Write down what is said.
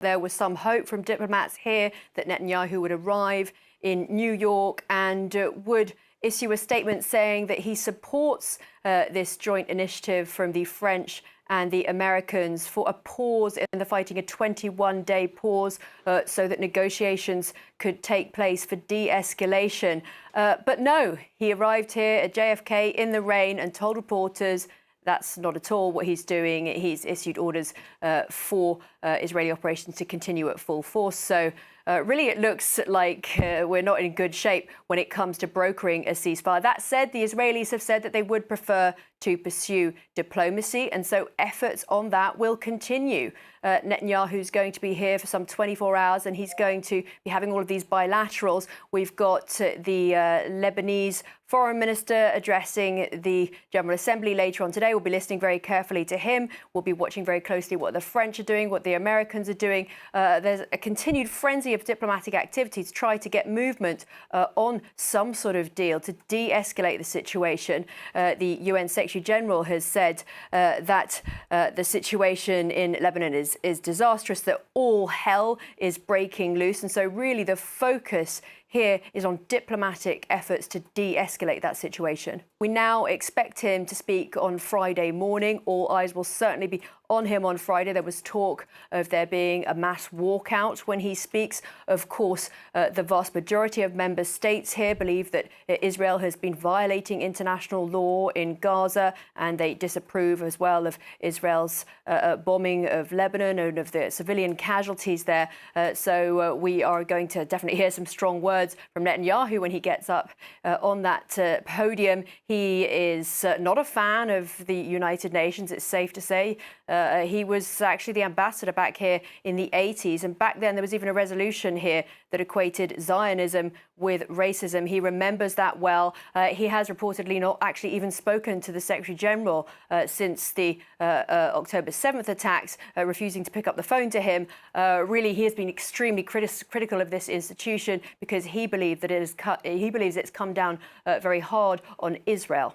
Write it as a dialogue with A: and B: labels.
A: There was some hope from diplomats here that Netanyahu would arrive in New York and would issue a statement saying that he supports this joint initiative from the French and the Americans for a pause in the fighting, a 21-day pause, so that negotiations could take place for de-escalation. But no, he arrived here at JFK in the rain and told reporters that's not at all what he's doing. He's issued orders for Israeli operations to continue at full force. So really, it looks like we're not in good shape when it comes to brokering a ceasefire. That said, the Israelis have said that they would prefer to pursue diplomacy, and so efforts on that will continue. Netanyahu's going to be here for some 24 hours, and he's going to be having all of these bilaterals. We've got the Lebanese foreign minister addressing the General Assembly later on today. We'll be listening very carefully to him. We'll be watching very closely what the French are doing, what the Americans are doing. There's a continued frenzy of diplomatic activity to try to get movement on some sort of deal to de-escalate the situation. The UN Secretary General has said that the situation in Lebanon is disastrous, that all hell is breaking loose. And so really the focus here is on diplomatic efforts to de-escalate that situation. We now expect him to speak on Friday morning. All eyes will certainly be on him on Friday. There was talk of there being a mass walkout when he speaks. Of course, the vast majority of member states here believe that Israel has been violating international law in Gaza, and they disapprove as well of Israel's bombing of Lebanon and of the civilian casualties there. So we are going to definitely hear some strong words from Netanyahu when he gets up on that podium. He is not a fan of the United Nations, it's safe to say. He was actually the ambassador back here in the 80s. And back then there was even a resolution here that equated Zionism with racism. He remembers that well. He has reportedly not actually even spoken to the Secretary General since the October 7th attacks, refusing to pick up the phone to him. Really, he has been extremely critical of this institution because he believes that he believes it's come down very hard on Israel.